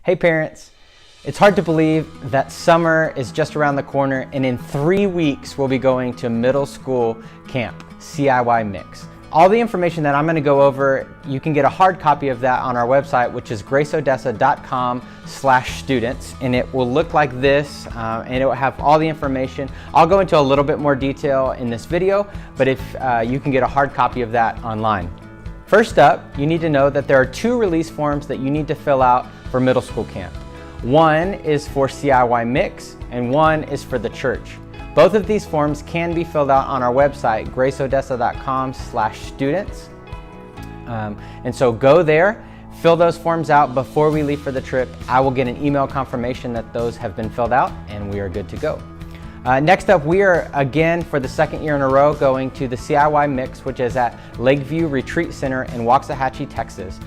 Hey parents, it's hard to believe that summer is just around the corner, and in 3 weeks we'll be going to middle school camp, CIY Mix. All the information that I'm going to go over, you can get a hard copy of that on our website, which is graceodessa.com/students, and it will look like this, and it will have all the information. I'll go into a little bit more detail in this video, but if you can get a hard copy of that online. First up, you need to know that there are 2 release forms that you need to fill out for middle school camp. One is for CIY Mix and one is for the church. Both of these forms can be filled out on our website, graceodessa.com/students. And so go there, fill those forms out before we leave for the trip. I will get an email confirmation that those have been filled out and we are good to go. Next up, we are again for the 2nd year in a row going to the CIY Mix, which is at Lakeview Retreat Center in Waxahachie, Texas.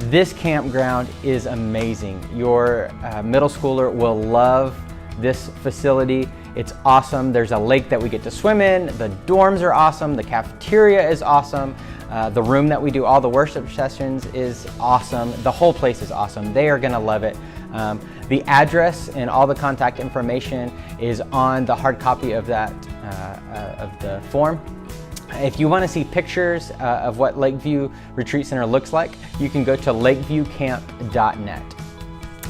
This campground is amazing. Your middle schooler will love this facility. It's awesome. There's a lake that we get to swim in. The dorms are awesome. The cafeteria is awesome. The room that we do all the worship sessions is awesome. The whole place is awesome. They are gonna love it. The address and all the contact information is on the hard copy of that of the form. If you want to see pictures of what Lakeview Retreat Center looks like, you can go to lakeviewcamp.net.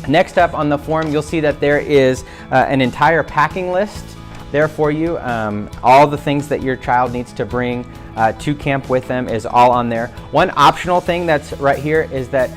Next up on the form, you'll see that there is an entire packing list there for you. All the things that your child needs to bring to camp with them is all on there. One optional thing that's right here is that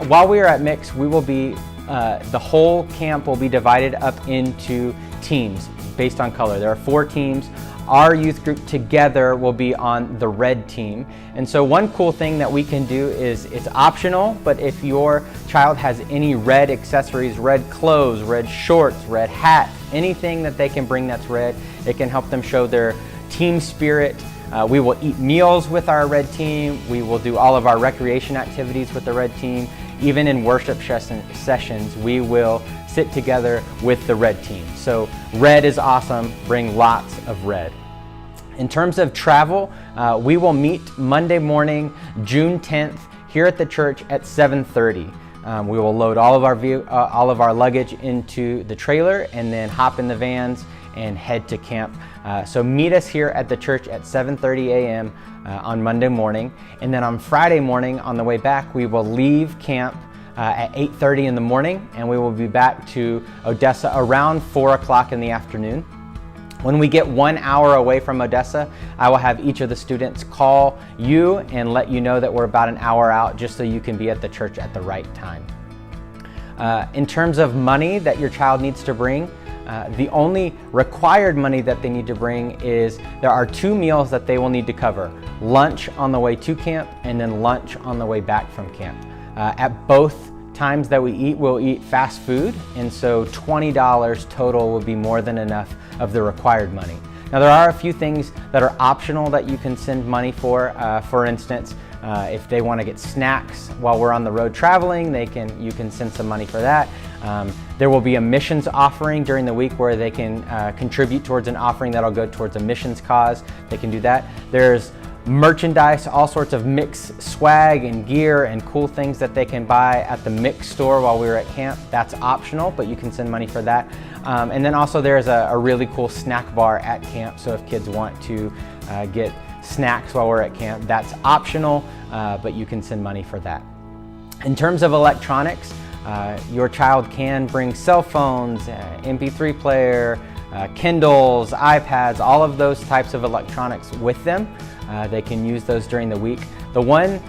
while we are at Mix, we will be the whole camp will be divided up into teams based on color. There are 4 teams. Our youth group together will be on the red team. And so one cool thing that we can do is it's optional, but if your child has any red accessories, red clothes, red shorts, red hat, anything that they can bring that's red, it can help them show their team spirit. We will eat meals with our red team. We will do all of our recreation activities with the red team. Even in worship sessions, we will sit together with the red team. So red is awesome. Bring lots of red. In terms of travel, we will meet Monday morning, June 10th, here at the church at 7:30. We will load all of our luggage into the trailer and then hop in the vans and head to camp. So meet us here at the church at 7:30 a.m. On Monday morning. And then on Friday morning on the way back, we will leave camp at 8:30 in the morning, and we will be back to Odessa around 4 o'clock in the afternoon. When we get 1 hour away from Odessa, I will have each of the students call you and let you know that we're about an hour out, just so you can be at the church at the right time. In terms of money that your child needs to bring, the only required money that they need to bring is there are 2 meals that they will need to cover. Lunch on the way to camp and then lunch on the way back from camp. At both times that we eat, we'll eat fast food, and so $20 total will be more than enough of the required money. Now there are a few things that are optional that you can send money for. For instance, if they want to get snacks while we're on the road traveling, you can send some money for that. There will be a missions offering during the week where they can contribute towards an offering that'll go towards a missions cause. They can do that. There's merchandise, all sorts of Mix swag and gear and cool things that they can buy at the Mix store while we were at camp. That's optional, but you can send money for that. And then also there's a really cool snack bar at camp, so if kids want to get snacks while we're at camp, that's optional, but you can send money for that. In terms of electronics, your child can bring cell phones, MP3 player, Kindles, iPads, all of those types of electronics with them. They can use those during the week. The one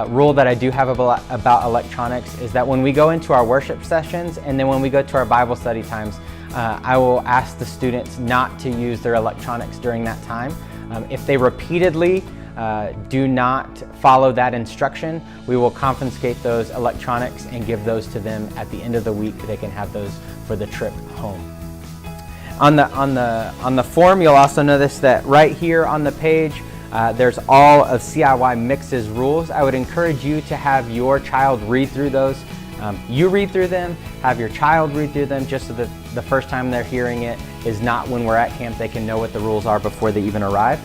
rule that I do have about electronics is that when we go into our worship sessions and then when we go to our Bible study times, I will ask the students not to use their electronics during that time. If they repeatedly do not follow that instruction, we will confiscate those electronics and give those to them at the end of the week. They can have those for the trip home. On the form, you'll also notice that right here on the page, there's all of CIY Mix's rules. I would encourage you to have your child read through those. You read through them, have your child read through them, just so that the first time they're hearing it is not when we're at camp. They can know what the rules are before they even arrive.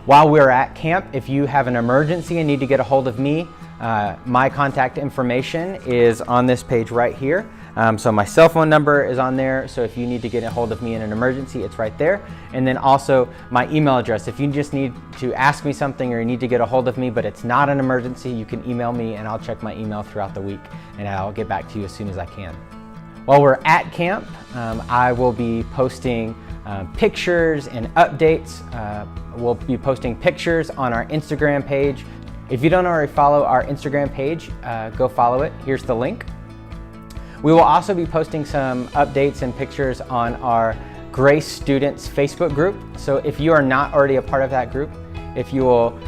While we're at camp, if you have an emergency and need to get a hold of me, My contact information is on this page right here. So my cell phone number is on there, so if you need to get a hold of me in an emergency, it's right there. And then also my email address. If you just need to ask me something or you need to get a hold of me, but it's not an emergency, you can email me and I'll check my email throughout the week and I'll get back to you as soon as I can. While we're at camp, I will be posting pictures and updates. We'll be posting pictures on our Instagram page. If you don't already follow our Instagram page, go follow it. Here's the link. We will also be posting some updates and pictures on our Grace Students Facebook group. So if you are not already a part of that group, if you will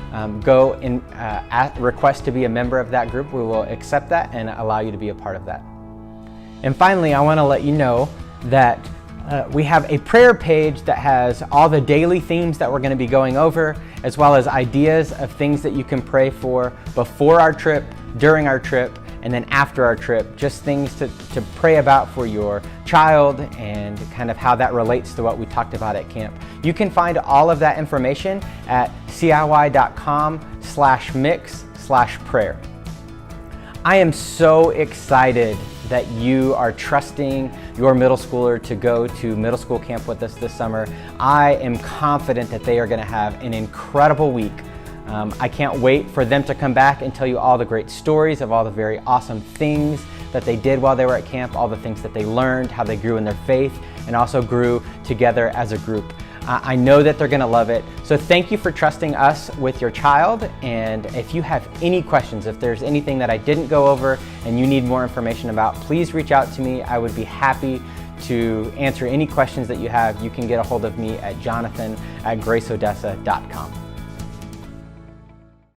go and request to be a member of that group, we will accept that and allow you to be a part of that. And finally, I want to let you know that we have a prayer page that has all the daily themes that we're going to be going over, as well as ideas of things that you can pray for before our trip, during our trip, and then after our trip, just things to pray about for your child and kind of how that relates to what we talked about at camp. You can find all of that information at ciy.com/mix/prayer. I am so excited that you are trusting your middle schooler to go to middle school camp with us this summer. I am confident that they are going to have an incredible week. I can't wait for them to come back and tell you all the great stories of all the very awesome things that they did while they were at camp, all the things that they learned, how they grew in their faith, and also grew together as a group. I know that they're going to love it. So thank you for trusting us with your child. And if you have any questions, if there's anything that I didn't go over and you need more information about, please reach out to me. I would be happy to answer any questions that you have. You can get a hold of me at jonathan@graceodessa.com.